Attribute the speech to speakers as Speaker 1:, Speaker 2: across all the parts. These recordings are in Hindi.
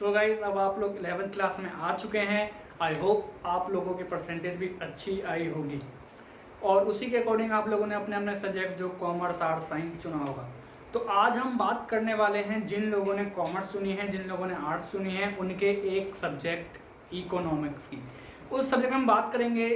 Speaker 1: तो गाइज अब आप लोग 11th क्लास में आ चुके हैं। आई होप आप लोगों की परसेंटेज भी अच्छी आई होगी और उसी के अकॉर्डिंग आप लोगों ने अपने अपने सब्जेक्ट जो कॉमर्स आर्ट्स साइंस चुना होगा। तो आज हम बात करने वाले हैं जिन लोगों ने कॉमर्स चुनी है, जिन लोगों ने आर्ट्स चुनी है, उनके एक सब्जेक्ट इकोनॉमिक्स की। उस सब्जेक्ट में हम बात करेंगे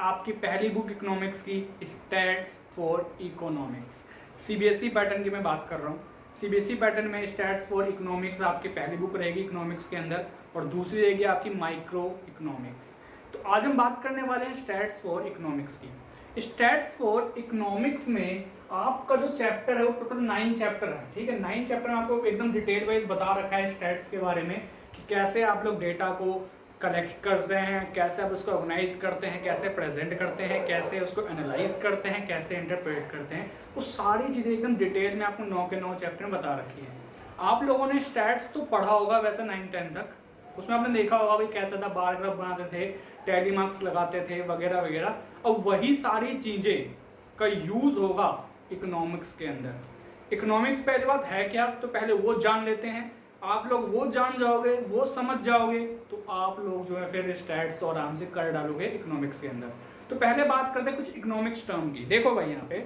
Speaker 1: आपकी पहली बुक इकोनॉमिक्स की, stats for economics. CBSE pattern की मैं बात कर रहा हूँ। सीबीएसई पैटर्न में स्टैट्स फॉर इकोनॉमिक्स आपकी पहली बुक रहेगी इकोनॉमिक्स के अंदर और दूसरी रहेगी आपकी माइक्रो इकोनॉमिक्स। तो आज हम बात करने वाले हैं स्टैट्स फॉर इकोनॉमिक्स की। स्टैट्स फॉर इकोनॉमिक्स में आपका जो चैप्टर है वो टोटल 9 चैप्टर है। ठीक है, 9 चैप्टर में आपको एकदम डिटेल वाइज बता रखा है स्टैट्स के बारे में कि कैसे आप लोग डेटा को कलेक्ट करते हैं, कैसे आप उसको ऑर्गेनाइज करते हैं, कैसे प्रेजेंट करते हैं, कैसे उसको एनालाइज करते हैं, कैसे इंटरप्रेट करते हैं। वो सारी चीज़ें एकदम डिटेल में आपको 9 के 9 चैप्टर में बता रखी है। आप लोगों ने स्टैट्स तो पढ़ा होगा वैसे 9-10 तक, उसमें आपने देखा होगा भाई कैसा था, बार ग्राफ बनाते थे, टैली मार्क्स लगाते थे वगैरह वगैरह। अब वही सारी चीज़ें का यूज़ होगा इकोनॉमिक्स के अंदर। इकोनॉमिक्स पहली बात है क्या, तो पहले वो जान लेते हैं। आप लोग वो जान जाओगे, वो समझ जाओगे, तो आप लोग जो है फिर स्टैट्स तो आराम से कर डालोगे इकोनॉमिक्स के अंदर। तो पहले बात करते हैं कुछ इकोनॉमिक्स टर्म की। देखो भाई यहाँ पे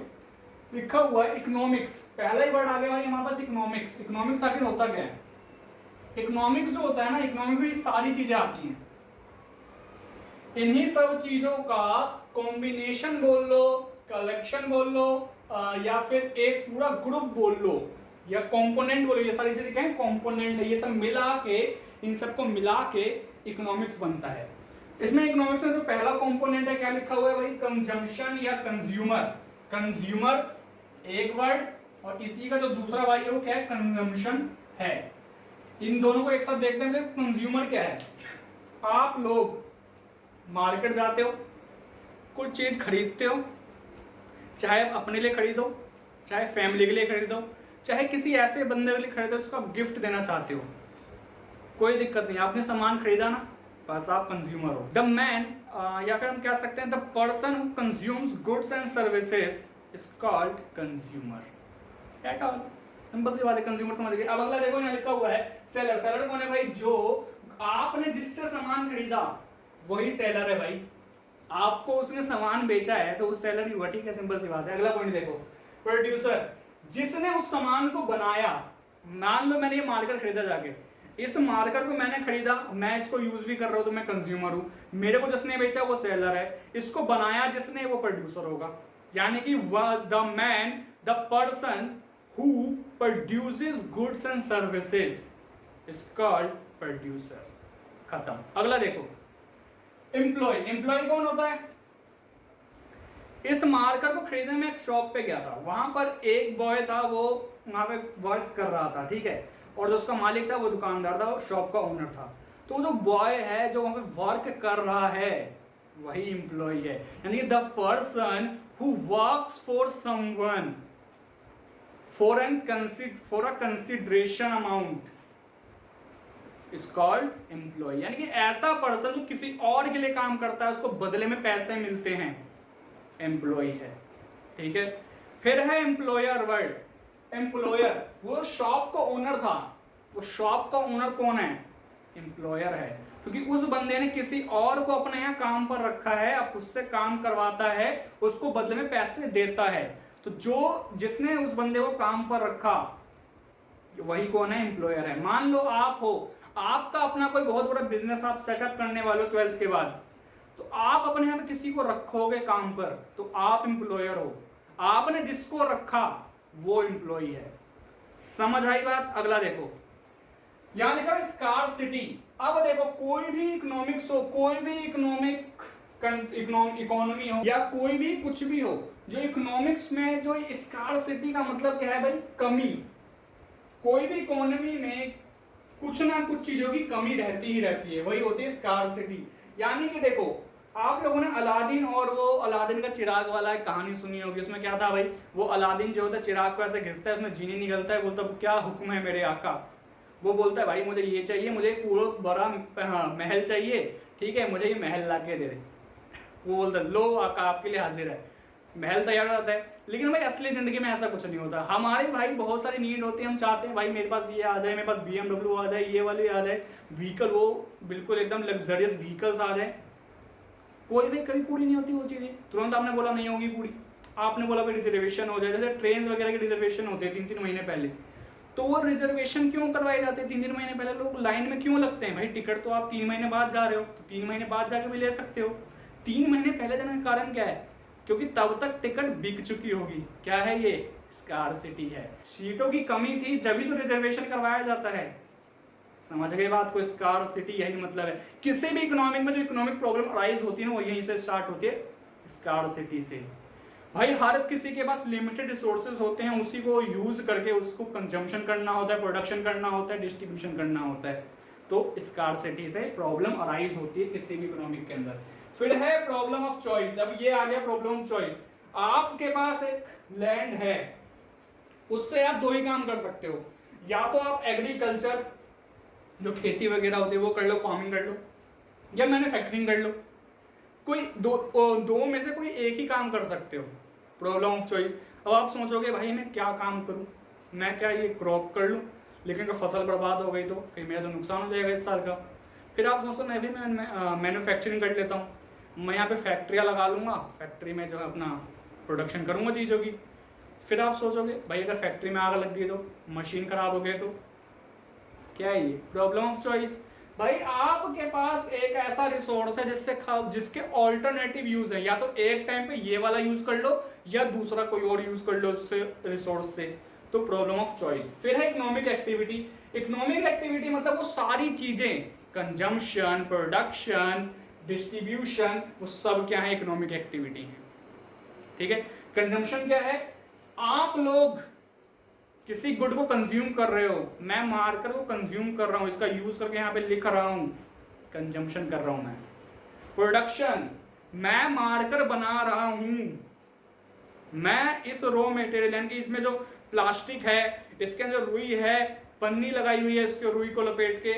Speaker 1: लिखा हुआ है इकोनॉमिक्स, पहला ही वर्ड आ गया भाई हमारे पास इकोनॉमिक्स। इकोनॉमिक्स आखिर होता क्या है? इकोनॉमिक्स जो होता है ना, इकोनॉमिक में सारी चीजें आती हैं। इन्हीं सब चीजों का कॉम्बिनेशन बोल लो, कलेक्शन बोल लो, या फिर एक पूरा ग्रुप बोल लो या कंपोनेंट बोलो, ये सारी चीजें क्या है? कंपोनेंट है। ये सब मिला के, इन सबको मिला के इकोनॉमिक्स बनता है। इसमें इकोनॉमिक्स में जो पहला कंपोनेंट है क्या लिखा हुआ है भाई? कंजम्पशन या कंज्यूमर। कंज्यूमर एक वर्ड और इसी का जो दूसरा भाई है वो क्या है? कंजम्पशन है। इन दोनों को एक साथ देखते हैं। कंज्यूमर क्या है? आप लोग मार्केट जाते हो, कुछ चीज खरीदते हो, चाहे आप अपने लिए खरीदो, चाहे फैमिली के लिए खरीदो, चाहे किसी ऐसे बंदे के लिए खरीदो जिसको आप गिफ्ट देना चाहते हो, कोई दिक्कत नहीं, आपने सामान खरीदा ना, बस आप कंज्यूमर हो। द मैन या फिर हम कह सकते हैं the person who consumes goods and services is called consumer. At all simple सी बात है, कंज्यूमर समझ गए। अब अगला देखो यहाँ लिखा हुआ है सेलर। सेलर कौन है भाई? जो आपने जिससे सामान खरीदा वही सेलर है भाई। आपको उसने सामान बेचा है तो उस सेलर ही हुआ। ठीक है, सिंपल सी बात है। अगला पॉइंट देखो, प्रोड्यूसर, जिसने उस सामान को बनाया। मान लो मैंने ये मार्कर खरीदा जाके, इस मार्कर को मैंने खरीदा, मैं इसको यूज भी कर रहा हूं तो मैं कंज्यूमर हूं। मेरे को जिसने बेचा वो सेलर है, इसको बनाया जिसने वो प्रोड्यूसर होगा। यानी कि the man, the person who produces goods and services is called producer. खत्म। अगला देखो, एम्प्लॉय। एम्प्लॉय कौन होता है? इस मार्कर को खरीदने में एक शॉप पे गया था, वहां पर एक बॉय था, वो वहां पे वर्क कर रहा था। ठीक है, और जो उसका मालिक था वो दुकानदार था, शॉप का ओनर था। तो जो बॉय है जो वहां पे वर्क कर रहा है वही एम्प्लॉय है। यानी the person who works for someone for a consideration amount is called employee. यानी कि ऐसा पर्सन जो किसी और के लिए काम करता है, उसको बदले में पैसे मिलते हैं, एम्प्लॉय है। ठीक है, फिर है एम्प्लॉयर वर्ड। एम्प्लॉयर वो शॉप का ओनर था, वो शॉप का ओनर कौन है? एम्प्लॉयर है, क्योंकि उस बंदे ने किसी और को अपने यहाँ काम पर रखा है, अब उससे काम करवाता है, उसको बदले में पैसे देता है। तो जो जिसने उस बंदे को काम पर रखा वही कौन है? एम्प्लॉयर है। मान लो आप हो, आपका अपना कोई बहुत बड़ा बिजनेस आप सेटअप करने वाले हो 12th के बाद, तो आप अपने यहाँ पे किसी को रखोगे काम पर, तो आप एम्प्लॉयर हो। आपने जिसको रखा वो एम्प्लॉय है। समझ आई बात? अगला देखो, यहां लिखा है स्कार्सिटी। अब देखो, कोई भी इकोनॉमिक्स हो, कोई भी इकोनॉमी हो या कोई भी कुछ भी हो, जो इकोनॉमिक्स में जो स्कार्सिटी का मतलब क्या है भाई? कमी। कोई भी इकोनॉमी में कुछ ना कुछ चीजों की कमी रहती ही रहती है, वही होती है स्कार्सिटी। यानी कि देखो, आप लोगों ने अलादीन और वो अलादीन का चिराग वाला एक कहानी सुनी होगी। उसमें क्या था भाई? वो अलादीन जो होता है चिराग को ऐसे घिसता है, उसमें जीनी निकलता है, बोलता क्या हुक्म है मेरे आका। वो बोलता है भाई मुझे ये चाहिए, मुझे पूरा बड़ा महल चाहिए, ठीक है, मुझे ये महल ला के दे दे। वो बोलता लो आका आपके लिए हाजिर है। महल तैयार हो जाता है। लेकिन भाई असली जिंदगी में ऐसा कुछ नहीं होता। हमारे भाई बहुत सारी नीड होती है, हम चाहते हैं भाई मेरे पास ये आ जाए, मेरे पास BMW आ जाए, ये वाली आ जाए व्हीकल, वो बिल्कुल एकदम लग्जरियस व्हीकल्स आ जाए। कोई भी कभी पूरी नहीं होती वो चीजें, तुरंत आपने बोला नहीं होगी पूरी, आपने बोला भाई रिजर्वेशन हो जाए। जैसे ट्रेन वगैरह के रिजर्वेशन होते हैं 3-3 महीने पहले, तो वो रिजर्वेशन क्यों करवाए जाते हैं 3-3 महीने पहले? लोग लाइन में क्यों लगते हैं? भाई टिकट तो आप 3 महीने बाद जा रहे हो, तो 3 महीने बाद जाके भी ले सकते हो। 3 महीने पहले देने का कारण क्या है? क्योंकि तब तक टिकट बिक चुकी होगी। क्या है ये? स्कार्सिटी है, सीटों की कमी थी, जब भी तो रिजर्वेशन करवाया जाता है। समझ गए बात को? स्कार्सिटी यही मतलब है। किसी भी इकोनॉमिक में जो इकोनॉमिक प्रॉब्लम अराइज होती है ना, वो यहीं से स्टार्ट होती है, स्कार्सिटी से। भाई हर किसी के पास लिमिटेड रिसोर्सेज होते हैं, उसी को यूज करके उसको कंजम्पशन करना होता है, प्रोडक्शन करना होता है, डिस्ट्रीब्यूशन करना होता है। तो स्कार्सिटी से प्रॉब्लम अराइज होती है किसी भी इकोनॉमिक के अंदर। फिर है प्रॉब्लम ऑफ चॉइस। अब ये आ गया प्रॉब्लम ऑफ चॉइस। आपके पास एक लैंड है, उससे आप दो ही काम कर सकते हो, या तो आप एग्रीकल्चर जो खेती वगैरह होती है वो कर लो, फार्मिंग कर लो, या मैन्युफैक्चरिंग कर लो। कोई दो में से कोई एक ही काम कर सकते हो। Problem of choice. अब आप सोचोगे भाई मैं क्या काम करूं, मैं क्या ये क्रॉप कर लूं, लेकिन अगर फसल बर्बाद हो गई तो फिर मेरा तो नुकसान हो जाएगा इस साल का। फिर आप सोचो मैं भी मैन्युफैक्चरिंग कर लेता हूँ, मैं यहाँ पे फैक्ट्रियाँ लगा लूँगा, फैक्ट्री में जो है अपना प्रोडक्शन करूँगा चीज़ों की। फिर आप सोचोगे भाई अगर फैक्ट्री में आग लग गई तो, मशीन खराब हो गई तो, क्या है ये? Problem of choice. भाई आपके पास एक ऐसा रिसोर्स है जिसके ऑल्टरनेटिव यूज है, या तो एक टाइम पे ये वाला यूज कर लो या दूसरा कोई और यूज कर लो उससे रिसोर्स से। तो प्रॉब्लम ऑफ चॉइस। फिर है इकोनॉमिक एक्टिविटी। इकोनॉमिक एक्टिविटी मतलब वो सारी चीजें, कंजम्पशन, प्रोडक्शन, डिस्ट्रीब्यूशन, वो सब क्या है? इकोनॉमिक एक्टिविटी है। ठीक है। कंजम्पशन क्या है? आप लोग किसी गुड को कंज्यूम कर रहे हो, मैं मारकर वो कंज्यूम कर रहा हूं, इसका यूज करके यहां पे लिख रहा हूं, कंजम्पशन कर रहा हूं मैं। प्रोडक्शन, मैं मारकर बना रहा हूं, मैं इस रॉ मटेरियल यानी कि इसमें जो प्लास्टिक है, इसके अंदर रुई है, पन्नी लगाई हुई है इसके रुई को लपेट के,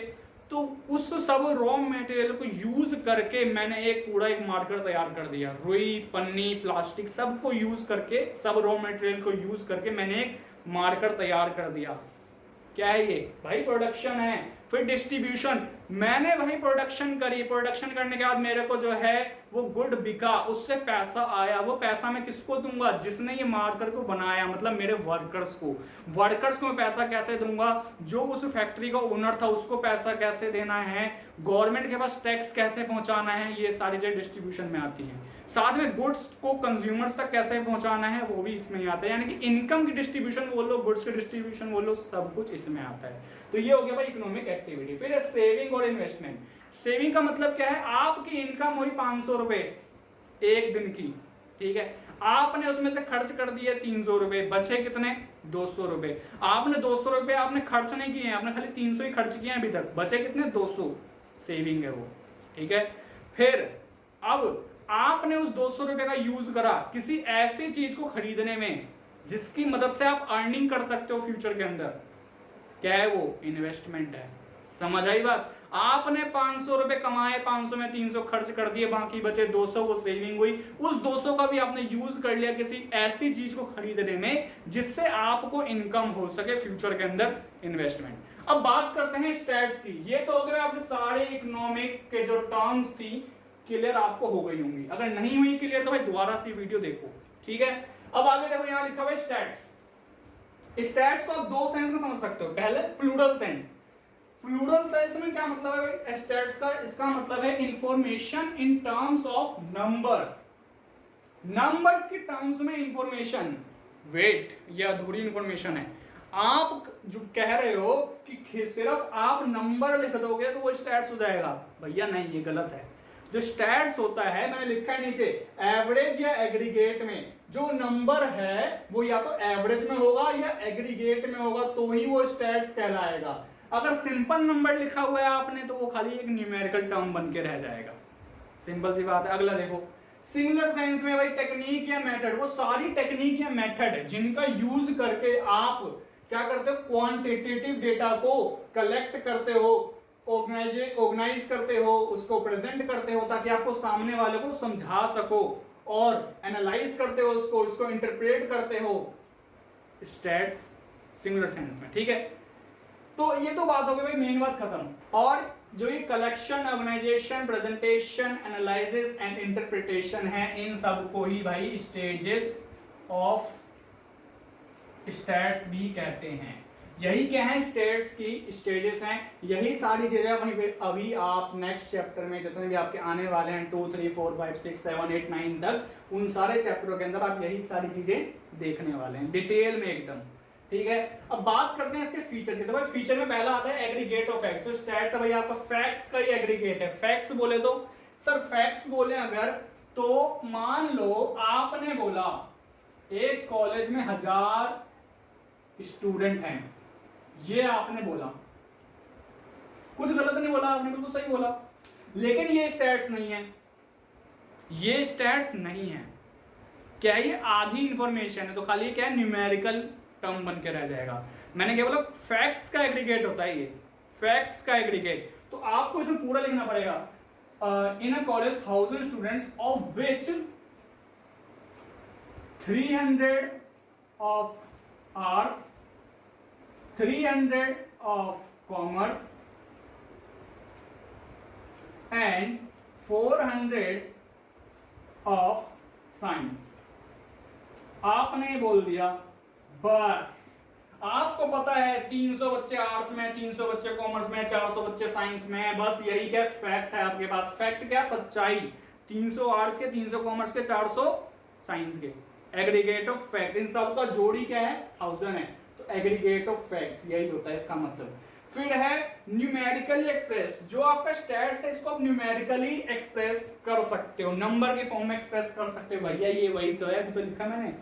Speaker 1: तो उस सब रॉ मटेरियल को यूज करके मैंने एक पूरा एक मार्कर तैयार कर दिया। रुई, पन्नी, प्लास्टिक सबको यूज करके, सब रॉ मटेरियल को यूज करके मैंने एक मार्कर तैयार कर दिया। क्या है ये? भाई प्रोडक्शन है। फिर डिस्ट्रीब्यूशन, मैंने भाई प्रोडक्शन करी, प्रोडक्शन करने के बाद मेरे को जो है वो गुड बिका, उससे पैसा आया, वो पैसा मैं किसको दूंगा? जिसने ये मार्कर को बनाया, मतलब मेरे वर्कर्स को। वर्कर्स को मैं पैसा कैसे दूंगा? जो उस फैक्ट्री का ओनर था उसको पैसा कैसे देना है, गवर्नमेंट के पास टैक्स कैसे पहुंचाना है, ये सारी चीजें डिस्ट्रीब्यूशन में आती है। साथ में गुड्स को कंज्यूमर्स तक कैसे पहुंचाना है वो भी इसमें ही आता है। यानी कि इनकम की डिस्ट्रीब्यूशन बोलो, गुड्स की डिस्ट्रीब्यूशन बोलो, सब कुछ इसमें आता है। तो ये हो गया भाई इकोनॉमिक एक्टिविटी। फिर है सेविंग और इन्वेस्टमेंट। सेविंग का मतलब क्या है? आपकी इनकम हुई 500 रुपए एक दिन की, ठीक है, आपने उसमें से खर्च कर दिए 300 रुपए, बचे कितने? 200 रुपए। आपने 200 रुपए आपने खर्च नहीं किए हैं, आपने खाली 300 ही खर्च किए हैं अभी तक, बचे कितने? 200। सेविंग है वो, ठीक है। फिर अब आपने उस 200 रुपए का यूज करा किसी ऐसी चीज को खरीदने में जिसकी मदद से आप अर्निंग कर सकते हो फ्यूचर के अंदर। क्या है वो? इन्वेस्टमेंट है। समझ आई बात? आपने 500 रुपए कमाए, 500 में 300 खर्च कर दिए, बाकी बचे 200, वो सेविंग हुई। उस 200 का भी आपने यूज कर लिया किसी ऐसी चीज को खरीदने में जिससे आपको इनकम हो सके फ्यूचर के अंदर, इन्वेस्टमेंट। अब बात करते हैं स्टैट्स की। ये तो हो गए आपके सारे इकोनॉमिक के जो टर्म्स थी, क्लियर आपको हो गई होंगी। अगर नहीं हुई क्लियर तो भाई दोबारा से वीडियो देखो, ठीक है। अब आगे देखो, यहां लिखा हुआ है स्टैट्स। स्टैट्स को आप दो सेंस में समझ सकते हो। पहले प्लूरल सेंस। प्लूरल सेंस में क्या मतलब है भाई स्टैट्स का? इसका मतलब है information in terms of numbers. Numbers की टर्म्स में इंफॉर्मेशन। वेट, ये अधूरी इंफॉर्मेशन है। आप जो कह रहे हो कि सिर्फ आप नंबर लिख दोगे तो वो स्टैट्स हो जाएगा, भैया नहीं, ये गलत है। जो स्टैट्स होता है, मैंने लिखा है नीचे, एवरेज या एग्रीगेट में जो नंबर है वो या तो एवरेज में होगा या एग्रीगेट में होगा, तो ही वो स्टैट्स कहलाएगा। अगर सिंपल नंबर लिखा हुआ है आपने तो वो खाली एक न्यूमेरिकल टर्म बन के रह जाएगा। सिंपल सी बात है। अगला देखो, सिंगुलर सेंस में भाई टेक्निक या मेथड, वो सारी टेक्निक या मेथड जिनका यूज करके आप क्या करते हो? क्वांटिटेटिव डेटा को कलेक्ट करते हो, ऑर्गेनाइज करते हो, उसको प्रेजेंट करते हो ताकि आपको सामने वाले को समझा सको और एनालाइज करते हो उसको इंटरप्रेट करते हो स्टैट्स सिंगुलर सेंस में, ठीक है। तो ये तो बात हो गई भाई, मेन बात खत्म। और जो ये collection, organisation, presentation, analysis and interpretation है, इन सब को ही भाई स्टेजेस ऑफ स्टैट्स भी कहते हैं। यही क्या है, स्टेट्स की स्टेजेस हैं। यही सारी चीजें वहीं पे अभी आप नेक्स्ट चैप्टर में जितने भी आपके आने वाले हैं 2, 3, 4, 5, 6, 7, 8, 9 तक, उन सारे चैप्टरों के अंदर आप यही सारी चीजें देखने वाले हैं डिटेल में एकदम, ठीक है। अब बात करते हैं इसके फीचर्स की। तो भाई फीचर में पहला आता है एग्रीगेट ऑफ फैक्ट्स। तो स्टैट्स है भाई आपका फैक्ट्स का ही एग्रीगेट है। फैक्ट्स बोले तो सर, फैक्ट्स बोले अगर तो मान लो आपने बोला एक कॉलेज में 1000 स्टूडेंट हैं, ये आपने बोला, कुछ गलत नहीं बोला आपने, बिल्कुल सही बोला। लेकिन ये स्टैट्स नहीं है, ये स्टैट्स नहीं है। क्या है, ये आधी इंफॉर्मेशन है। तो खाली क्या है, न्यूमेरिकल टर्म बन के रह जाएगा। मैंने क्या बोला, फैक्ट्स का एग्रीगेट होता है ये, फैक्ट्स का एग्रीगेट। तो आपको इसमें पूरा लिखना पड़ेगा, in a college 1000 students of which 300 of arts, 300 of commerce and 400 of science। आपने बोल दिया, बस आपको पता है 300 बच्चे आर्ट्स में, 300 बच्चे कॉमर्स में, 400 बच्चे साइंस में, बस यही क्या फैक्ट है आपके पास। फैक्ट क्या, सच्चाई। 300 आर्ट्स के, 300 कॉमर्स के, 400 साइंस के, एग्रीगेट ऑफ फैक्ट। इन सब का जोड़ी क्या है, 1000 है। तो एग्रीगेट ऑफ फैक्ट्स यही होता है इसका मतलब। फिर है न्यूमेरिकली एक्सप्रेस। जो आपका स्टैट्स है इसको आप न्यूमेरिकली एक्सप्रेस कर सकते हो, नंबर के फॉर्म में एक्सप्रेस कर सकते हो। भैया ये वही तो है, तो लिखा मैंने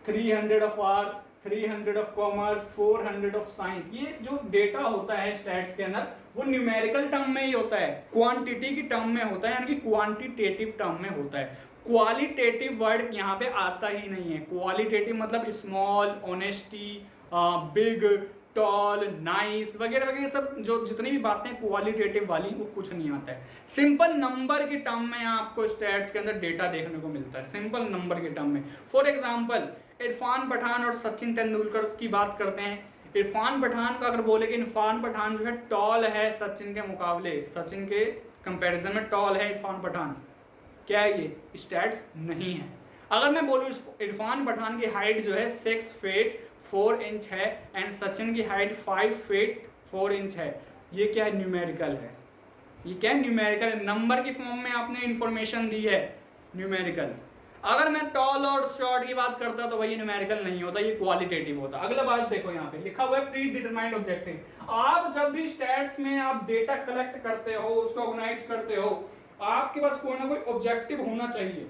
Speaker 1: 300 of arts, 300 of commerce, 400 of science. ये जो डेटा होता है स्टैट्स के अंदर वो न्यूमेरिकल टर्म में ही होता है, क्वांटिटी की टर्म में होता है, यानी कि क्वांटिटेटिव टर्म में होता है। क्वालिटेटिव वर्ड यहाँ पे आता ही नहीं है। क्वालिटेटिव मतलब small, honesty, big, tall, nice वगैरह वगैरह सब जो जितनी भी बातें क्वालिटेटिव वाली वो कुछ नहीं आता है। सिंपल नंबर के टर्म में आपको स्टैट्स के अंदर डेटा देखने को मिलता है, सिंपल नंबर के टर्म में। फॉर एग्जांपल इरफान पठान और सचिन तेंदुलकर की बात करते हैं। इरफान पठान का अगर बोले कि इरफान पठान जो है टॉल है सचिन के मुकाबले, सचिन के कंपैरिजन में टॉल है इरफान पठान, क्या है ये, स्टैट्स नहीं है। अगर मैं बोलूँ इरफान पठान की हाइट जो है 6 फीट 4 इंच है एंड सचिन की हाइट 5 फीट 4 इंच है, ये क्या है, न्यूमेरिकल है। ये क्या है, न्यूमेरिकल है, नंबर की फॉर्म में आपने इंफॉर्मेशन दी है, न्यूमेरिकल। अगर मैं टॉल और शॉर्ट की बात करता तो भाई न्यूमेरिकल नहीं होता, ये क्वालिटेटिव होता। अगला बात देखो, यहाँ पे लिखा हुआ है प्री डिटरमाइंड ऑब्जेक्टिव। आप जब भी स्टैट्स में आप डेटा कलेक्ट करते हो, उसको ऑर्गेनाइज करते हो, आपके पास कोई ना कोई ऑब्जेक्टिव होना चाहिए।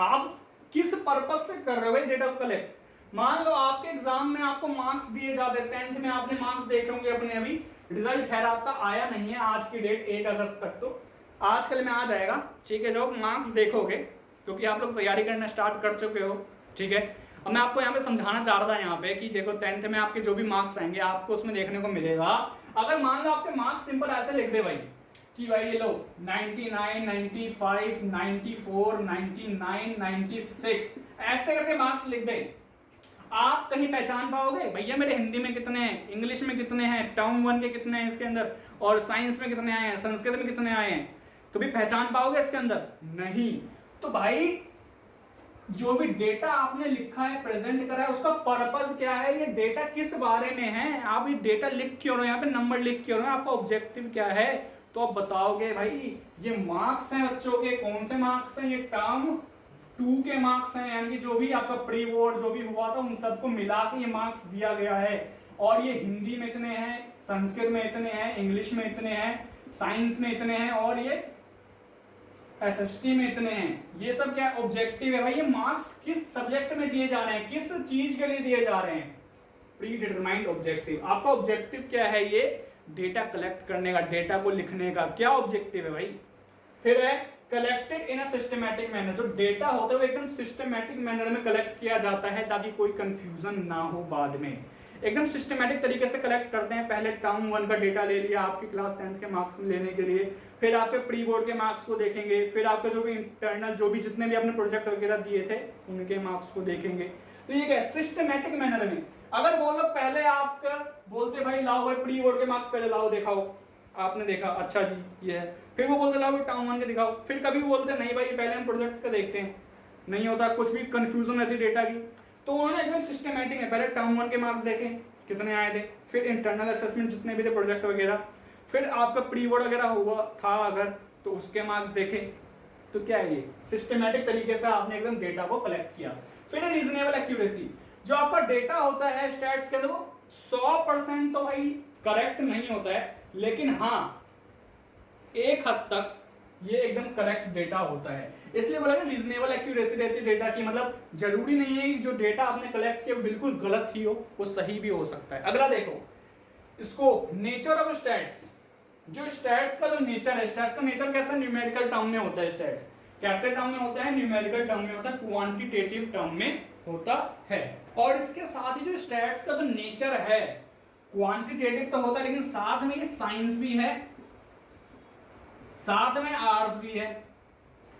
Speaker 1: आप किस पर्पज से कर रहे हो डेटा कलेक्ट। मान लो आपके एग्जाम में आपको मार्क्स दिए जाते हैं, 10th में आपने मार्क्स देख होंगे अपने, अभी रिजल्ट खैर आपका आया नहीं है आज की डेट 1 अगस्त तक, तो आजकल में आ जाएगा, ठीक है। जब मार्क्स देखोगे, क्योंकि आप लोग तैयारी करना स्टार्ट कर चुके हो, ठीक है। अब मैं आपको यहाँ पे समझाना चाह रहा था यहाँ पे कि देखो 10th में आपके जो भी मार्क्स आएंगे आपको उसमें देखने को मिलेगा। अगर मान लो आपके मार्क्स सिंपल ऐसे लिख दे भाई कि भाई ये लो 99, 95, 94, 99, 96, ऐसे करके मार्क्स लिख दे, आप कहीं पहचान पाओगे भैया मेरे हिंदी में कितने हैं, इंग्लिश में कितने हैं, टर्म 1 के कितने हैं इसके अंदर, और साइंस में कितने आए हैं, संस्कृत में कितने आए हैं, कभी पहचान पाओगे इसके अंदर? नहीं। तो भाई जो भी डेटा आपने लिखा है, प्रेजेंट करा है, उसका पर्पस क्या है, ये डेटा किस बारे में है, आप ये डेटा लिख क्यों रहे हो, यहाँ पे नंबर लिख क्यों रहे हो, आपका ऑब्जेक्टिव क्या है, तो आप बताओगे भाई ये मार्क्स हैं बच्चों के, कौन से मार्क्स हैं, ये टर्म 2 के मार्क्स हैं, यानी कि जो भी आपका प्री बोर्ड जो भी हुआ था उन सबको मिला के ये मार्क्स दिया गया है, और ये हिंदी में इतने हैं, संस्कृत में इतने हैं, इंग्लिश में इतने हैं, साइंस में इतने हैं, और ये एसएसटी में इतने हैं। ये सब क्या ऑब्जेक्टिव है भाई, ये मार्क्स किस सब्जेक्ट में दिए जा रहे हैं, किस चीज के लिए दिए जा रहे हैं, प्री डिटरमाइंड ऑब्जेक्टिव। आपका ऑब्जेक्टिव क्या है, ये डेटा कलेक्ट करने का, डेटा को लिखने का क्या ऑब्जेक्टिव है भाई। फिर है collected in a systematic manner, जो डेटा होता है वो एकदम सिस्टमैटिक मैनर में कलेक्ट किया जाता है ताकि कोई कंफ्यूजन ना हो बाद में। एकदम सिस्टमेटिक तरीके से कलेक्ट करते हैं। पहले टर्म 1 का डेटा ले लिया आपकी क्लास 10th के मार्क्स लेने के लिए, फिर आपके प्री बोर्ड के मार्क्स को देखेंगे, फिर आपके जो भी इंटरनल जो भी जितने भी आपने प्रोजेक्ट वगैरह दिए थे उनके मार्क्स को देखेंगे। तो ये क्या सिस्टमेटिक मैनर में। अगर वो लोग पहले आप बोलते भाई लाओ भाई प्री बोर्ड के मार्क्स पहले लाओ दिखाओ, आपने देखा अच्छा जी ये है, फिर वो बोलते लाओ टर्म 1 के दिखाओ, फिर कभी बोलते नहीं भाई पहले हम प्रोजेक्ट का देखते हैं, नहीं होता, कुछ भी कंफ्यूजन रहती डेटा की। तो उन्होंने एकदम सिस्टमेटिक है, पहले टर्म 1 के मार्क्स देखे कितने आए थे, फिर इंटरनल असेसमेंट जितने भी थे प्रोजेक्ट वगैरह, फिर आपका प्री बोर्ड वगैरह हुआ था अगर तो उसके मार्क्स देखे। तो क्या है ये सिस्टमेटिक तरीके से आपने एकदम डेटा को कलेक्ट किया। फिर रीजनेबल एक्यूरेसी, जो आपका डेटा होता है स्टैट्स के अंदर वो 100% तो भाई करेक्ट नहीं होता है, लेकिन हाँ एक हद तक ये एकदम करेक्ट डेटा होता है। इसलिए बोला ना रीजनेबल एक्यूरेसी रहती है डेटा की, मतलब जरूरी नहीं है कि जो डेटा आपने कलेक्ट किया बिल्कुल गलत ही हो, वो सही भी हो सकता है। अगला देखो इसको नेचर ऑफ स्टैट्स, जो स्टैट्स का जो नेचर है, स्टैट्स का नेचर कैसा न्यूमेरिकल टर्म में होता है। स्टैट्स कैसे टर्म में होता है, न्यूमेरिकल टर्म में होता है, क्वांटिटेटिव टर्म में होता है। और इसके साथ ही जो स्टैट्स का जो नेचर है क्वांटिटेटिव तो होता है, लेकिन साथ में ये साइंस भी है, साथ में आर्ट्स भी है।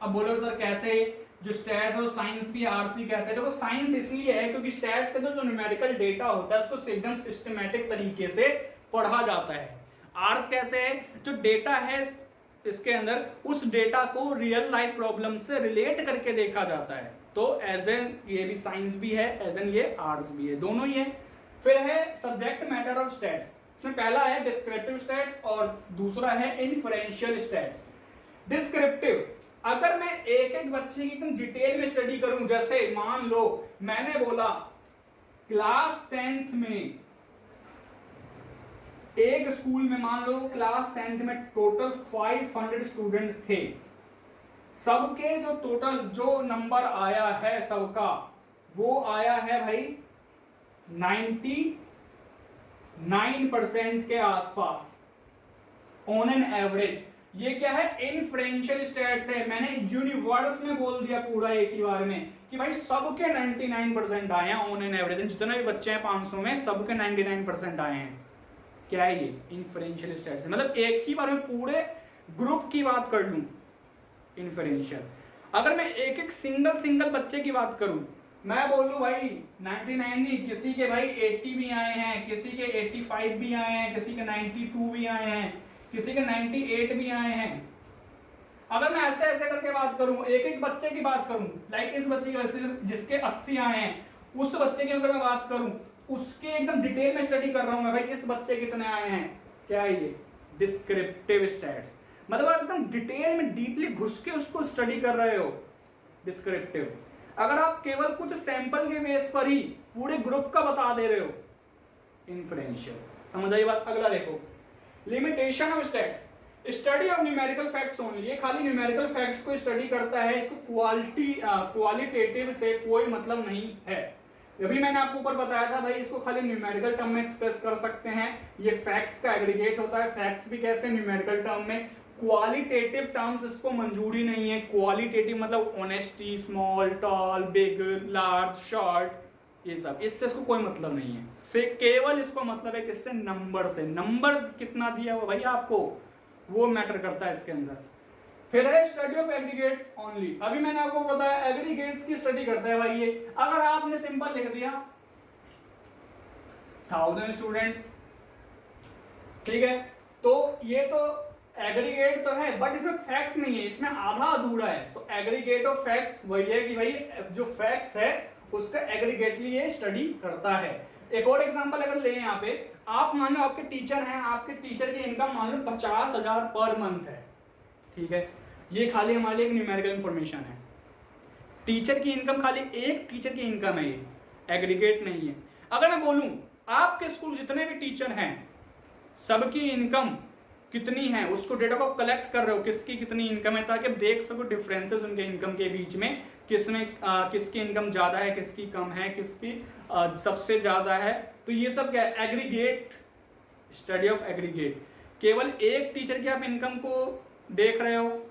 Speaker 1: अब बोलो सर कैसे, जो स्टैट्स है वो साइंस भी आर्ट्स भी कैसे? देखो साइंस इसलिए है क्योंकि स्टैट्स का जो न्यूमेरिकल डेटा होता है उसको एकदम सिस्टमैटिक तरीके से पढ़ा जाता है। आर्ट्स कैसे है, जो डेटा है इसके अंदर उस डेटा को रियल लाइफ प्रॉब्लम से रिलेट करके देखा जाता है। तो एज एन ये भी साइंस भी है, एज एन ये आर्ट्स भी है, दोनों ही है। फिर है सब्जेक्ट मैटर ऑफ स्टैट्स, इसमें पहला है डिस्क्रिप्टिव स्टैट्स और दूसरा है इन्फरेंशियल स्टैट्स। डिस्क्रिप्टिव, अगर मैं एक एक बच्चे की एकदम डिटेल में स्टडी करूं, जैसे मान लो मैंने बोला क्लास 10th में एक स्कूल में मान लो क्लास 10th में टोटल 500 स्टूडेंट्स थे, सबके जो टोटल जो नंबर आया है सबका वो आया है भाई 99% के आसपास ऑन एन एवरेज। ये क्या है, इनफ्रेंशियल स्टैट्स है। मैंने यूनिवर्स में बोल दिया पूरा एक ही बार में कि भाई सबके 99% आए हैं ऑन एन एवरेज, जितने भी बच्चे हैं 500 में सबके 99% आए हैं। क्या है ये, इनफ्रेंशियल स्टैट्स, मतलब एक ही बार में पूरे ग्रुप की बात कर लूं इनफरेंशियल। अगर मैं एक एक सिंगल बच्चे की बात करूं, मैं बोलूं भाई 99 नहीं, किसी के भाई 80 भी आए हैं, किसी के 85 भी आए हैं, किसी के 92 भी आए हैं, किसी के 98 भी आए हैं। अगर मैं ऐसे ऐसे करके बात करूं, एक एक बच्चे की बात करूं, लाइक इस बच्चे की जिसके 80 आए हैं, उस बच्चे की अगर मैं बात करूं, उसके एकदम डिटेल में स्टडी कर रहा हूं मैं भाई इस बच्चे कितने आए हैं। क्या है ये, डिस्क्रिप्टिव स्टैट्स, मतलब आप एकदम डिटेल में डीपली घुस के उसको स्टडी कर रहे हो, डिस्क्रिप्टिव। अगर आप केवल कुछ सैंपल के बेस पर ही पूरे ग्रुप का बता दे रहे हो, इनफरेंशियल। समझ आई बात? अगला देखो limitation of stats, study of numerical facts only. ये खाली न्यूमेरिकल फैक्ट्स को स्टडी करता है, इसको क्वालिटेटिव से कोई मतलब नहीं है। अभी मैंने आपको ऊपर बताया था भाई इसको खाली न्यूमेरिकल टर्म में एक्सप्रेस कर सकते हैं, ये फैक्ट्स का एग्रीगेट होता है। फैक्ट्स भी कैसे, न्यूमेरिकल टर्म में। क्वालिटेटिव टर्म्स इसको मंजूरी नहीं है। क्वालिटेटिव मतलब honesty, small, tall, big, large, short, ये सब, इससे इसको कोई मतलब नहीं है। से केवल इसको मतलब है किससे, नंबर से। नंबर कितना दिया हुआ भाई आपको वो मैटर करता है इसके अंदर। फिर है स्टडी ऑफ एग्रीगेट्स ओनली। अभी मैंने आपको बताया एग्रीगेट्स की स्टडी करता है भाई ये। अगर आपने सिंपल लिख दिया 1000 स्टूडेंट्स, ठीक है, तो ये तो एग्रीगेट तो है बट इसमें फैक्ट नहीं है, इसमें आधा अधूरा है। तो एग्रीगेट ऑफ फैक्ट्स वही है कि भाई जो फैक्ट्स है उसका एग्रीगेटली ये स्टडी करता है। एक और एग्जांपल अगर ले यहाँ पे, आप मान लो आपके टीचर हैं, आपके टीचर की इनकम मान लो 50,000 पर मंथ है, ठीक है, ये खाली हमारे लिए एक न्यूमेरिकल इंफॉर्मेशन है। टीचर की इनकम खाली एक टीचर की इनकम है, ये एग्रीगेट नहीं है। अगर मैं बोलूं आपके स्कूल जितने भी टीचर हैं सबकी इनकम कितनी है, उसको डेटा को कलेक्ट कर रहे हो किसकी कितनी इनकम है, ताकि आप देख सको डिफरेंसेस उनके इनकम के बीच में, किसमें किसकी इनकम ज्यादा है, किसकी कम है, किसकी सबसे ज्यादा है। तो ये सब क्या है, एग्रीगेट, स्टडी ऑफ एग्रीगेट। केवल एक टीचर की आप इनकम को देख रहे हो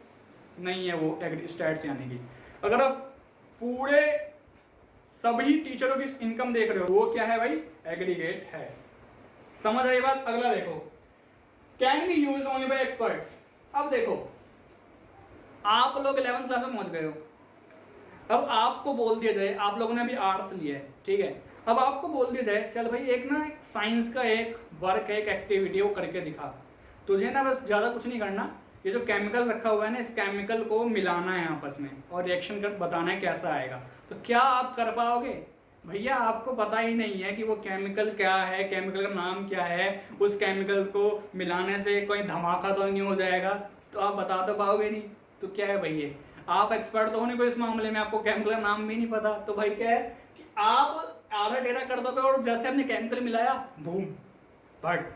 Speaker 1: नहीं है वो स्टैट्स यानी कि। अगर आप पूरे सभी टीचरों की इनकम देख रहे हो, वो क्या है भाई, एग्रीगेट है। समझ आई बात। अगला देखो, can be use only by experts. अब देखो आप लोग 11th क्लास में पहुंच गए हो, अब आपको बोल दिया जाए, आप लोगों ने अभी आर्ट्स लिया है, ठीक है, अब आपको बोल दिया जाए चल भाई एक ना साइंस का एक वर्क है, एक एक्टिविटी वो करके दिखा। तुझे ना बस ज़्यादा कुछ नहीं करना, ये जो केमिकल रखा हुआ है ना, इस केमिकल को मिलाना है आपस में और रिएक्शन कर बताना है कैसा आएगा। तो क्या आप कर पाओगे भैया? आपको पता ही नहीं है कि वो केमिकल क्या है, केमिकल का नाम क्या है, उस केमिकल को मिलाने से कोई धमाका तो नहीं हो जाएगा, तो आप बता तो पाओगे नहीं। तो क्या है भैया, आप एक्सपर्ट तो हो नहीं कोई इस मामले में, आपको केमिकल का नाम भी नहीं पता, तो भाई क्या है कि आप आधा टेढ़ा कर दोगे और जैसे आपने केमिकल मिलाया बूम बट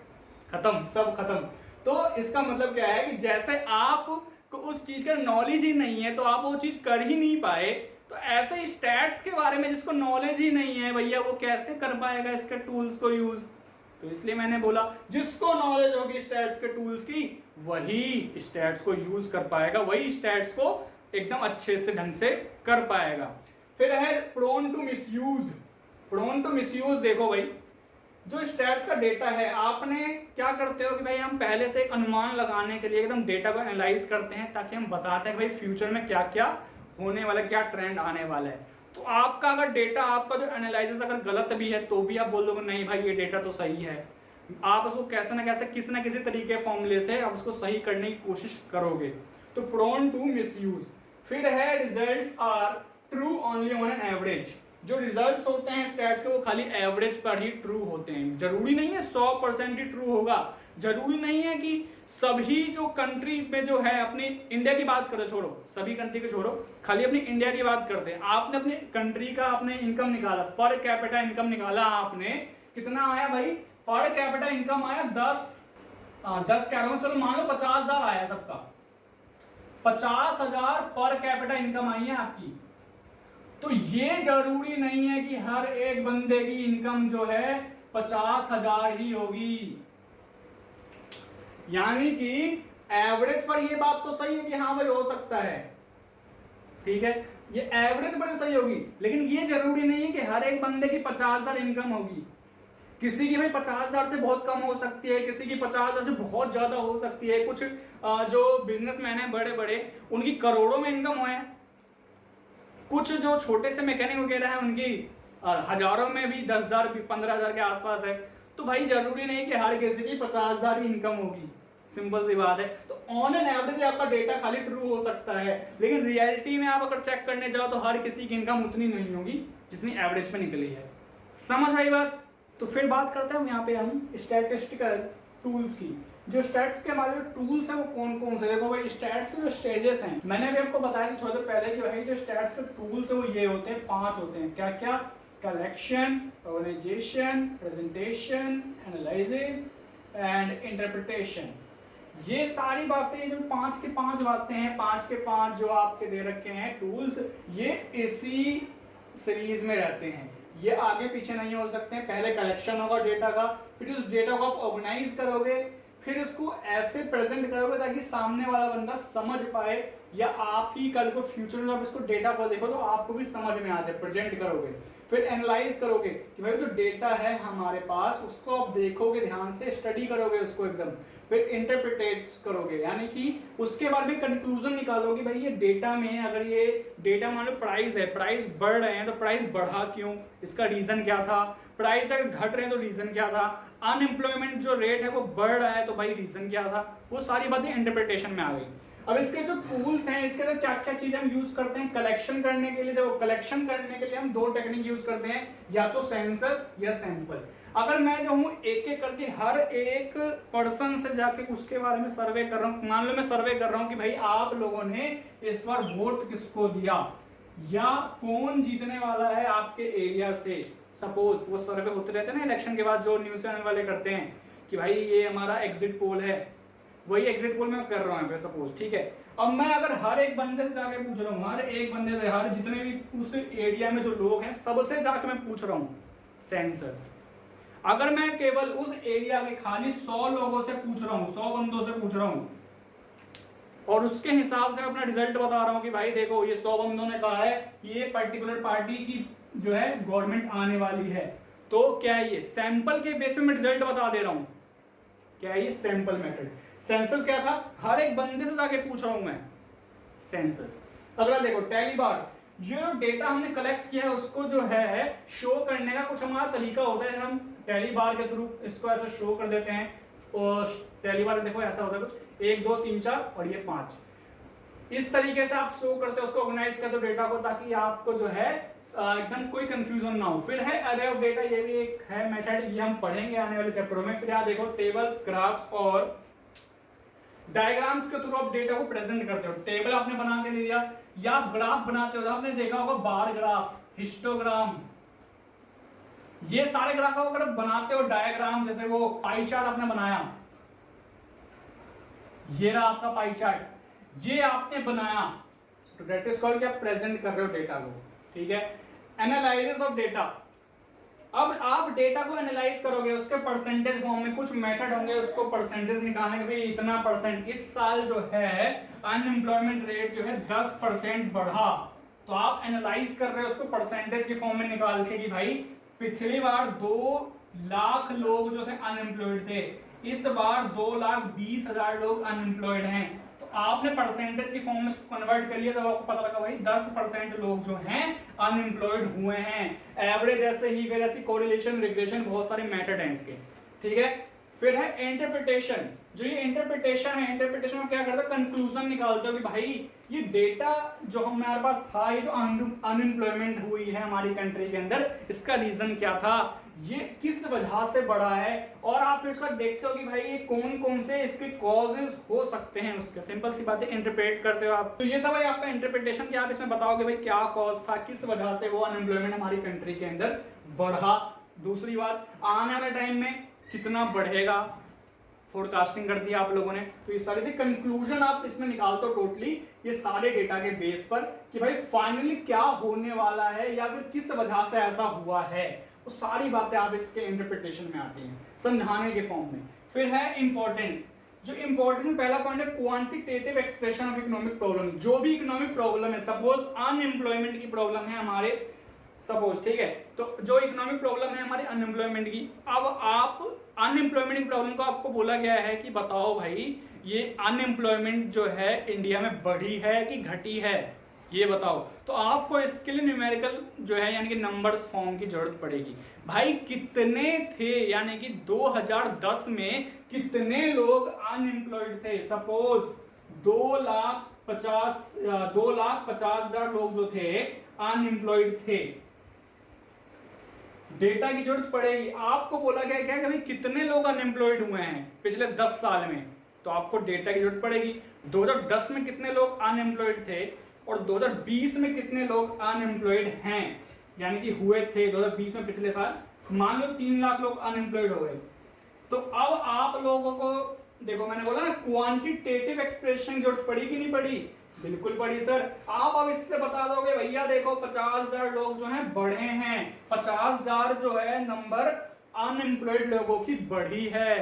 Speaker 1: खत्म, सब खत्म। तो इसका मतलब क्या है कि जैसे आपको उस चीज का नॉलेज ही नहीं है तो आप वो चीज कर ही नहीं पाए, तो ऐसे ही स्टैट्स के बारे में जिसको नॉलेज ही नहीं है भैया वो कैसे कर पाएगा इसके टूल्स को यूज। तो इसलिए मैंने बोला जिसको नॉलेज होगी स्टैट्स के टूल्स की वही स्टैट्स को यूज कर पाएगा, वही स्टैट्स को एकदम अच्छे से ढंग से कर पाएगा। फिर है prone to misuse. Prone to misuse देखो भाई, जो स्टैट्स का डेटा है आपने क्या करते हो कि भाई हम पहले से एक अनुमान लगाने के लिए एकदम डेटा को एनालाइज करते हैं ताकि हम बताते हैं कि भाई फ्यूचर में क्या क्या होने वाला, क्या ट्रेंड आने वाला है। तो आपका अगर डेटा, आपका जो एनालिसिस अगर गलत भी है तो भी आप बोल दोगे नहीं भाई ये डेटा तो सही है, आप उसको कैसे ना कैसे किसी ना किसी तरीके फॉर्मूले से आप उसको सही करने की कोशिश करोगे। तो प्रोन टू मिसयूज। फिर है results are true only on an average. जो रिजल्ट्स होते हैं स्टैट्स के वो खाली एवरेज पर ही ट्रू होते हैं, जरूरी नहीं है 100% ही ट्रू होगा, जरूरी नहीं है कि सभी जो कंट्री में जो है, अपनी इंडिया की बात करो, छोड़ो सभी कंट्री को छोड़ो, खाली अपनी इंडिया की बात करते हैं। आपने अपनी कंट्री का आपने इनकम निकाला, पर कैपिटा इनकम निकाला, आपने कितना आया भाई, पर कैपिटा इनकम आया 10 कह रहा हूं, चलो मान लो 50,000 आया सबका, 50,000 पर कैपिटा इनकम आई है आपकी। तो ये जरूरी नहीं है कि हर एक बंदे की इनकम जो है 50,000 ही होगी, यानी कि एवरेज पर ये बात तो सही है कि हाँ भाई हो सकता है, ठीक है, ये एवरेज पर सही होगी, लेकिन ये जरूरी नहीं है कि हर एक बंदे की 50,000 इनकम होगी। किसी की भाई 50,000 से बहुत कम हो सकती है, किसी की 50,000 से बहुत ज्यादा हो सकती है। कुछ जो बिजनेसमैन है बड़े बड़े, उनकी करोड़ों में इनकम है, कुछ जो छोटे से मैकेनिक वगैरह है उनकी हजारों में भी 10,000 15,000 के आसपास है। तो भाई जरूरी नहीं कि हर किसी की 50,000 ही इनकम होगी, सिंपल सी बात है। तो ऑन एन एवरेज आपका डेटा खाली ट्रू हो सकता है, लेकिन रियलिटी में आप अगर चेक करने जाओ तो हर किसी की इनकम उतनी नहीं होगी जितनी एवरेज पे निकली है। समझ आई बात। तो फिर बात करते हैं यहाँ पे हम स्टैटिस्टिकल टूल्स की। जो स्टैट्स के हमारे जो टूल्स हैं वो कौन कौन से, देखो भाई स्टैट्स के जो स्टेजेस हैं, मैंने अभी आपको बताया थोड़ी देर पहले कि भाई जो स्टैट्स के टूल्स हैं वो ये होते हैं, 5 होते हैं। क्या क्या? Collection, organisation, presentation, analysis and interpretation. ये सारी बातें जो 5 के 5 बातें हैं, 5 के 5 जो आपके दे रखे हैं टूल्स, ये इसी सीरीज में रहते हैं, ये आगे पीछे नहीं हो सकते हैं। पहले कलेक्शन होगा डेटा का, फिर उस डेटा को आप ऑर्गेनाइज करोगे, फिर उसको ऐसे प्रेजेंट करोगे ताकि सामने वाला बंदा समझ पाए, या आप ही कल को फ्यूचर में जब इसको डेटा को देखो तो आपको भी समझ में आ जाए, प्रेजेंट करोगे। फिर एनालाइज करोगे कि भाई जो डेटा है हमारे पास उसको आप देखोगे, ध्यान से स्टडी करोगे उसको एकदम। फिर इंटरप्रिटेट करोगे, यानी कि उसके बाद भी कंक्लूजन निकालोगे भाई ये डेटा में, अगर ये डेटा मान लो प्राइस है, प्राइस बढ़ रहे हैं तो प्राइस बढ़ा क्यों, इसका रीजन क्या था, प्राइस अगर घट रहे हैं तो रीजन क्या था, अनएम्प्लॉयमेंट जो रेट है वो बढ़ रहा है तो भाई रीजन क्या था। वो सारी बातें इंटरप्रिटेशन में आ गई। अब इसके जो टूल्स हैं, इसके लिए क्या क्या चीजें हम यूज करते हैं कलेक्शन करने के लिए। देखो कलेक्शन करने के लिए हम 2 टेक्निक यूज करते हैं, या तो सेंसस या सैंपल। अगर मैं जो हूँ एक एक करके हर एक पर्सन से जाके उसके बारे में सर्वे कर रहा हूँ, मान लो मैं सर्वे कर रहा हूँ कि भाई आप लोगों ने इस बार वोट किसको दिया या कौन जीतने वाला है आपके एरिया से। सपोज वो सर्वे होते रहते हैं ना इलेक्शन के बाद, जो न्यूज चैनल वाले करते हैं कि भाई ये हमारा एग्जिट पोल है, वही एग्जिट पोल मैं कर रहा हूँ सपोज, ठीक है। अब मैं अगर हर एक बंदे से जाके पूछ रहा हूँ, हर एक बंदे से, हर जितने भी उस एरिया में जो लोग हैं सबसे जाके मैं पूछ रहा हूँ सेंसस। अगर मैं केवल उस एरिया के खाली 100 लोगों से पूछ रहा हूँ, 100 बंदों से पूछ रहा हूँ, और उसके हिसाब से मैं अपना रिजल्ट बता रहा हूं कि भाई देखो ये 100 बंदों ने कहा है कि ये पर्टिकुलर पार्टी की जो है गवर्नमेंट आने वाली है, तो क्या है ये सैंपल के बेस पे मैं रिजल्ट बता दे रहा हूं। क्या है ये सैंपल मेथड। सेंसस क्या था, हर एक बंदे से जाके पूछ रहा हूं मैं सेंसस। अगला देखो टैली बार, जो डेटा हमने कलेक्ट किया है उसको जो है शो करने का कुछ हमारा तरीका होता है, हम टैली बार के थ्रू इसको ऐसे शो कर देते हैं। और टैली बार देखो ऐसा होता है कुछ 1 2 3 4 और ये 5, इस तरीके से आप शो करते हो उसको, ऑर्गेनाइज करते हो डेटा को, ताकि आपको जो है एकदम कोई कंफ्यूजन ना हो। फिर है अरे ऑफ डेटा, ये भी एक है मेथड, ये हम पढ़ेंगे आने वाले चैप्टरों में। फिर यहाँ देखो टेबल्स, ग्राफ्स और डायग्राम्स के थ्रू आप डेटा को प्रेजेंट करते हो। टेबल आपने बना के दे दिया या ग्राफ बनाते हो, आपने देखा होगा बार ग्राफ, हिस्टोग्राम, ये सारे ग्राफ अगर बनाते हो, डायग्राम जैसे वो पाई चार्ट आपने बनाया, ये रहा आपका पाई चार्ट, ये आपने बनाया, तो दैट इज कॉल्ड क्या, प्रेजेंट कर रहे हो डेटा को। ठीक है। एनालिसिस ऑफ डेटा, अब आप डेटा को एनालाइज करोगे, उसके परसेंटेज फॉर्म में कुछ मेथड होंगे, उसको परसेंटेज निकालने के लिए इतना परसेंट, इस साल जो है अनएम्प्लॉयमेंट रेट जो है 10% बढ़ा, तो आप एनालाइज कर रहे हो उसको परसेंटेज के फॉर्म में निकाल के कि भाई पिछली बार 2 लाख लोग जो थे अनएम्प्लॉयड थे, इस बार 2,20,000 लोग अनएम्प्लॉयड हैं, तो आपने परसेंटेज की फॉर्म में कन्वर्ट कर लिया, तो आपको पता लगा भाई 10% लोग जो हैं अनएम्प्लॉयड हुए हैं। एवरेज ऐसे ही, फिर ऐसी कोरिलेशन, रिग्रेशन, बहुत सारे मेथड हैं इसके। ठीक है। फिर है इंटरप्रिटेशन, जो ये इंटरप्रिटेशन है, इंटरप्रिटेशन में क्या करते हो, कंक्लूजन निकालते हो कि भाई ये डेटा जो हमारे पास था, ये जो अनएम्प्लॉयमेंट हुई है हमारी कंट्री के अंदर, इसका रीजन क्या था, ये किस वजह से बढ़ा है, और आप इसका देखते हो कि भाई ये कौन कौन से इसके कॉजेज हो सकते हैं, उसके सिंपल सी बातें इंटरप्रेट करते हो आप। तो ये था भाई आपका इंटरप्रिटेशन, कि आप इसमें बताओगे भाई क्या कॉज था, किस वजह से वो अनएम्प्लॉयमेंट हमारी कंट्री के अंदर बढ़ा। दूसरी बात, आने वाले टाइम में कितना बढ़ेगा, फोरकास्टिंग कर दी आप लोगों ने, तो ये सारी थी कंक्लूजन आप इसमें निकालते हो टोटली ये सारे डेटा के बेस पर, कि भाई फाइनली क्या होने वाला है या फिर किस वजह से ऐसा हुआ है, वो सारी बातें आप इसके इंटरप्रिटेशन में आती हैं, समझाने के फॉर्म में। फिर है इंपॉर्टेंस, जो इंपॉर्टेंस में पहला पॉइंट है quantitative expression of economic problem. जो भी इकोनॉमिक प्रॉब्लम है, सपोज अनएम्प्लॉयमेंट की प्रॉब्लम है हमारे, सपोज, ठीक है, तो जो इकोनॉमिक प्रॉब्लम है हमारी अनएम्प्लॉयमेंट की, अब आप अनएम्प्लॉयमेंट की प्रॉब्लम को आपको बोला गया है कि बताओ भाई ये अनएम्प्लॉयमेंट जो है इंडिया में बढ़ी है कि घटी है, ये बताओ। तो आपको इसके लिए न्यूमेरिकल जो है यानी कि नंबर्स फॉर्म की जरूरत पड़ेगी। भाई कितने थे, यानी कि 2010 में कितने लोग अनएम्प्लॉयड थे, सपोज 2,50,000 लोग जो थे अनएम्प्लॉयड थे, डेटा की जरूरत पड़ेगी। आपको बोला गया क्या कि भाई कितने लोग अनएम्प्लॉयड हुए हैं पिछले 10 साल में, तो आपको डेटा की जरूरत पड़ेगी। 2010 में कितने लोग अनएम्प्लॉयड थे और 2020 में कितने लोग अनएम्प्लॉयड हैं, यानी कि हुए थे 2020 में, पिछले साल मान लो 3 लाख लोग अनएम्प्लॉयड हो गए। तो अब आप लोगों को देखो, मैंने बोला ना क्वांटिटेटिव एक्सप्रेशन की जरूरत पड़ी कि नहीं पड़ी, बिल्कुल पड़ी सर। आप अब इससे बता दोगे भैया देखो 50,000 लोग जो हैं बढ़े हैं, 50,000 जो है नंबर अनएम्प्लॉयड लोगों की बढ़ी है।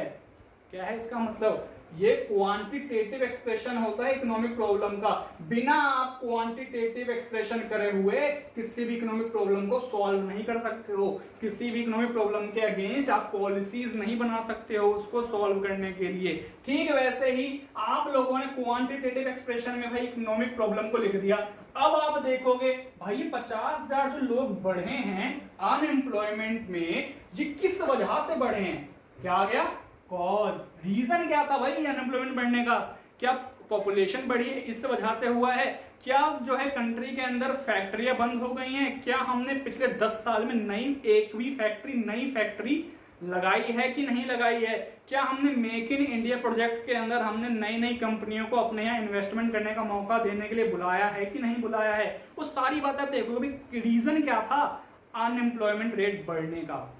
Speaker 1: क्या है इसका मतलब, ये क्वांटिटेटिव एक्सप्रेशन होता है इकोनॉमिक प्रॉब्लम का। बिना आप क्वांटिटेटिव एक्सप्रेशन करे हुए किसी भी इकोनॉमिक प्रॉब्लम को सॉल्व नहीं कर सकते हो। किसी भी इकोनॉमिक प्रॉब्लम के अगेंस्ट आप पॉलिसीज नहीं बना सकते हो उसको सॉल्व करने के लिए। ठीक वैसे ही आप लोगों ने क्वांटिटेटिव एक्सप्रेशन में भाई इकोनॉमिक प्रॉब्लम को लिख दिया। अब आप देखोगे भाई 50,000 जो लोग बढ़े हैं अनएम्प्लॉयमेंट में, ये किस वजह से बढ़े हैं, क्या आ गया, कॉज। रीजन क्या था भाई अनएम्प्लॉयमेंट बढ़ने का, क्या पॉपुलेशन बढ़ी है इस वजह से हुआ है, क्या जो है कंट्री के अंदर फैक्ट्रियां बंद हो गई हैं, क्या हमने पिछले 10 साल में एक भी नई फैक्ट्री लगाई है कि नहीं लगाई है, क्या हमने मेक इन इंडिया प्रोजेक्ट के अंदर हमने नई कंपनियों को अपने यहाँ इन्वेस्टमेंट करने का मौका देने के लिए बुलाया है कि नहीं बुलाया है। वो सारी बातें देखो भाई रीजन क्या था अनएम्प्लॉयमेंट रेट बढ़ने का।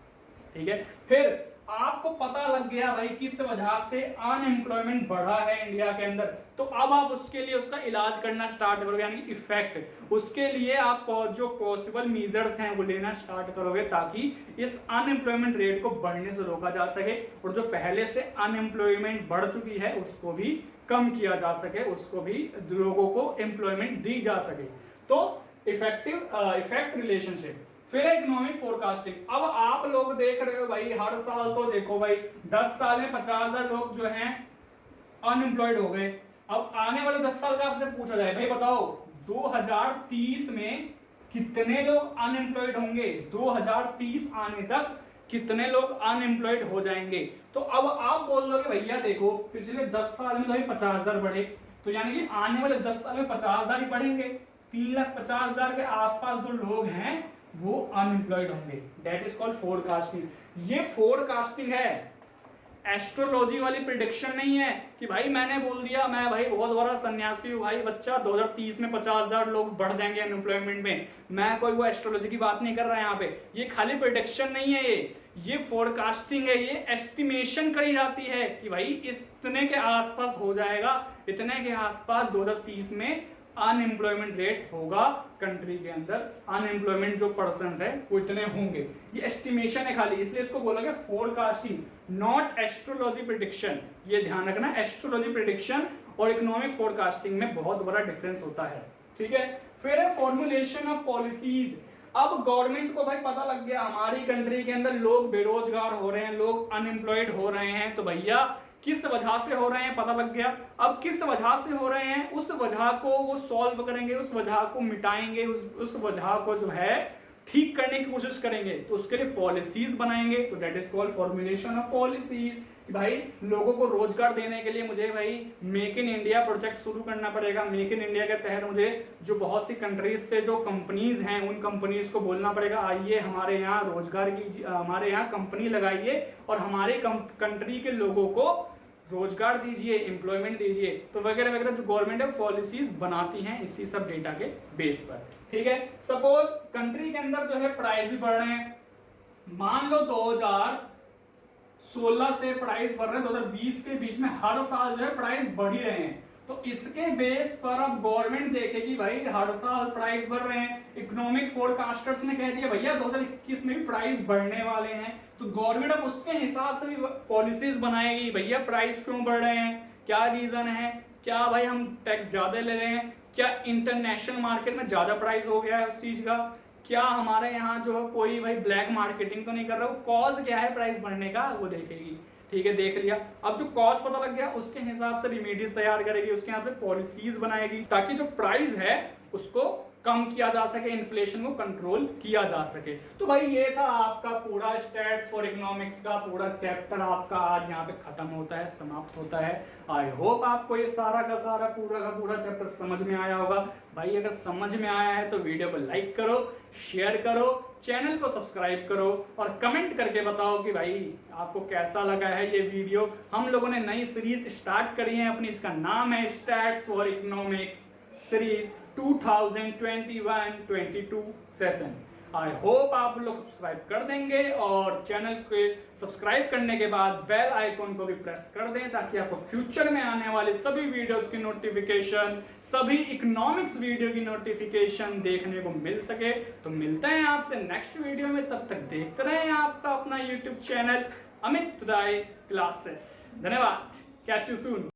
Speaker 1: ठीक है, फिर आपको पता लग गया भाई किस वजह से अनएम्प्लॉयमेंट बढ़ा है इंडिया के अंदर, तो अब आप उसके लिए उसका इलाज करना स्टार्ट करोगे, यानी इफेक्ट, उसके लिए आप जो पॉसिबल मेजर्स हैं वो लेना स्टार्ट करोगे ताकि इस अनएम्प्लॉयमेंट रेट को बढ़ने से रोका जा सके और जो पहले से अनएम्प्लॉयमेंट बढ़ चुकी है उसको भी कम किया जा सके, उसको भी लोगों को एम्प्लॉयमेंट दी जा सके। तो इफेक्ट रिलेशनशिप। फिर इकोनॉमिक फोरकास्टिंग। अब आप लोग देख रहे हो भाई, हर साल तो देखो भाई 10 साल में 50,000 लोग जो हैं अनएम्प्लॉयड हो गए। अब आने वाले 10 साल का आपसे पूछा जाए भाई बताओ 2030 में कितने लोग अनएम्प्लॉयड होंगे, 2030 आने तक कितने लोग अनएम्प्लॉयड हो जाएंगे। तो अब आप बोल दोगे भैया देखो पिछले 10 साल में तो भाई 50,000 बढ़े, तो यानी कि आने वाले 10 साल में 50,000 ही बढ़ेंगे, 3,50,000 के आसपास जो लोग हैं वो अनएम्प्लॉयड होंगे। That is called forecasting. ये फोरकास्टिंग है, एस्ट्रोलॉजी वाली प्रिडिक्शन नहीं है कि भाई मैंने बोल दिया मैं भाई बहुत बड़ा सन्यासी हूँ भाई बच्चा 2030 में 50,000 लोग बढ़ जाएंगे अनएम्प्लॉयमेंट में। मैं कोई वो एस्ट्रोलॉजी की बात नहीं कर रहा यहाँ पे। ये खाली प्रिडिक्शन नहीं है, ये फोरकास्टिंग है, ये एस्टिमेशन करी जाती है कि भाई इतने के आसपास हो जाएगा, इतने के आसपास 2030 में अनएम्प्लॉयमेंट रेट होगा कंट्री के अंदर, अनएम्प्लॉयमेंट जो पर्सन्स है वो इतने होंगे। ये एस्टिमेशन है खाली, इसलिए इसको बोला गया फोरकास्टिंग, नॉट एस्ट्रोलॉजी प्रिडिक्शन। ये ध्यान रखना, एस्ट्रोलॉजी प्रिडिक्शन और इकोनॉमिक फोरकास्टिंग में बहुत बड़ा डिफरेंस होता है। ठीक है, फिर है फॉर्मुलेशन ऑफ पॉलिसीज। अब गवर्नमेंट को भाई पता लग गया हमारी कंट्री के अंदर लोग बेरोजगार हो रहे हैं, लोग अनएम्प्लॉयड हो रहे हैं, तो भैया किस वजह से हो रहे हैं पता लग गया। अब किस वजह से हो रहे हैं उस वजह को वो सॉल्व करेंगे, उस वजह को मिटाएंगे, उस वजह को जो है ठीक करने की कोशिश करेंगे, तो उसके लिए पॉलिसीज बनाएंगे। तो that is called formulation of policies. भाई लोगों को रोजगार देने के लिए मुझे भाई मेक इन इंडिया प्रोजेक्ट शुरू करना पड़ेगा। मेक इन इंडिया के तहत मुझे जो बहुत सी कंट्रीज से जो कंपनीज हैं उन कंपनीज को बोलना पड़ेगा आइए हमारे यहाँ रोजगार की, हमारे यहाँ कंपनी लगाइए और हमारे कंट्री के लोगों को रोजगार दीजिए, एम्प्लॉयमेंट दीजिए। तो वगैरह वगैरह जो गवर्नमेंट है पॉलिसीज बनाती हैं इसी सब डेटा के बेस पर। ठीक है, सपोज कंट्री के अंदर जो है प्राइस भी बढ़ रहे हैं, मान लो 2016 से प्राइस बढ़ रहे हैं, 2020 के बीच में हर साल जो है प्राइस बढ़ ही रहे हैं। तो इसके बेस पर अब गवर्नमेंट देखेगी भाई हर साल प्राइस बढ़ रहे हैं, इकोनॉमिक फोरकास्टर्स ने कह दिया भैया 2021 में भी प्राइस बढ़ने वाले हैं, तो गवर्नमेंट अब उसके हिसाब से भी पॉलिसीज बनाएगी भैया प्राइस क्यों बढ़ रहे हैं, क्या रीजन है, क्या भाई हम टैक्स ज्यादा ले रहे हैं, क्या इंटरनेशनल मार्केट में ज्यादा प्राइस हो गया है उस चीज का, क्या हमारे यहाँ जो है कोई भाई ब्लैक मार्केटिंग तो नहीं कर रहा, वो कॉज क्या है प्राइस बढ़ने का वो देखेगी। ठीक है, देख लिया। अब जो कॉस्ट पता लग गया उसके हिसाब से रिमेडीज तैयार करेगी, उसके यहाँ से पॉलिसीज बनाएगी ताकि जो प्राइस है उसको कम किया जा सके, इन्फ्लेशन को कंट्रोल किया जा सके। तो भाई ये था आपका पूरा स्टैट्स फॉर इकोनॉमिक्स का पूरा चैप्टर आपका आज यहाँ पे खत्म होता है, समाप्त होता है। आई होप आपको ये सारा का सारा पूरा का पूरा चैप्टर समझ में आया होगा। भाई अगर समझ में आया है तो वीडियो को लाइक करो, शेयर करो, चैनल को सब्सक्राइब करो और कमेंट करके बताओ कि भाई आपको कैसा लगा है ये वीडियो। हम लोगों ने नई सीरीज स्टार्ट करी है अपनी, इसका नाम है stats for economics series 2021-22 session. I hope आप लोग सब्सक्राइब कर देंगे और चैनल के सब्सक्राइब करने के बाद बेल आइकॉन को भी प्रेस कर दें ताकि आपको फ्यूचर में आने वाले सभी वीडियोस की नोटिफिकेशन, सभी इकोनॉमिक्स वीडियो की नोटिफिकेशन देखने को मिल सके। तो मिलते हैं आपसे नेक्स्ट वीडियो में, तब तक देखते रहें आपका अपना YouTube channel Amit Rai classes. धन्यवाद, कैच यू सून।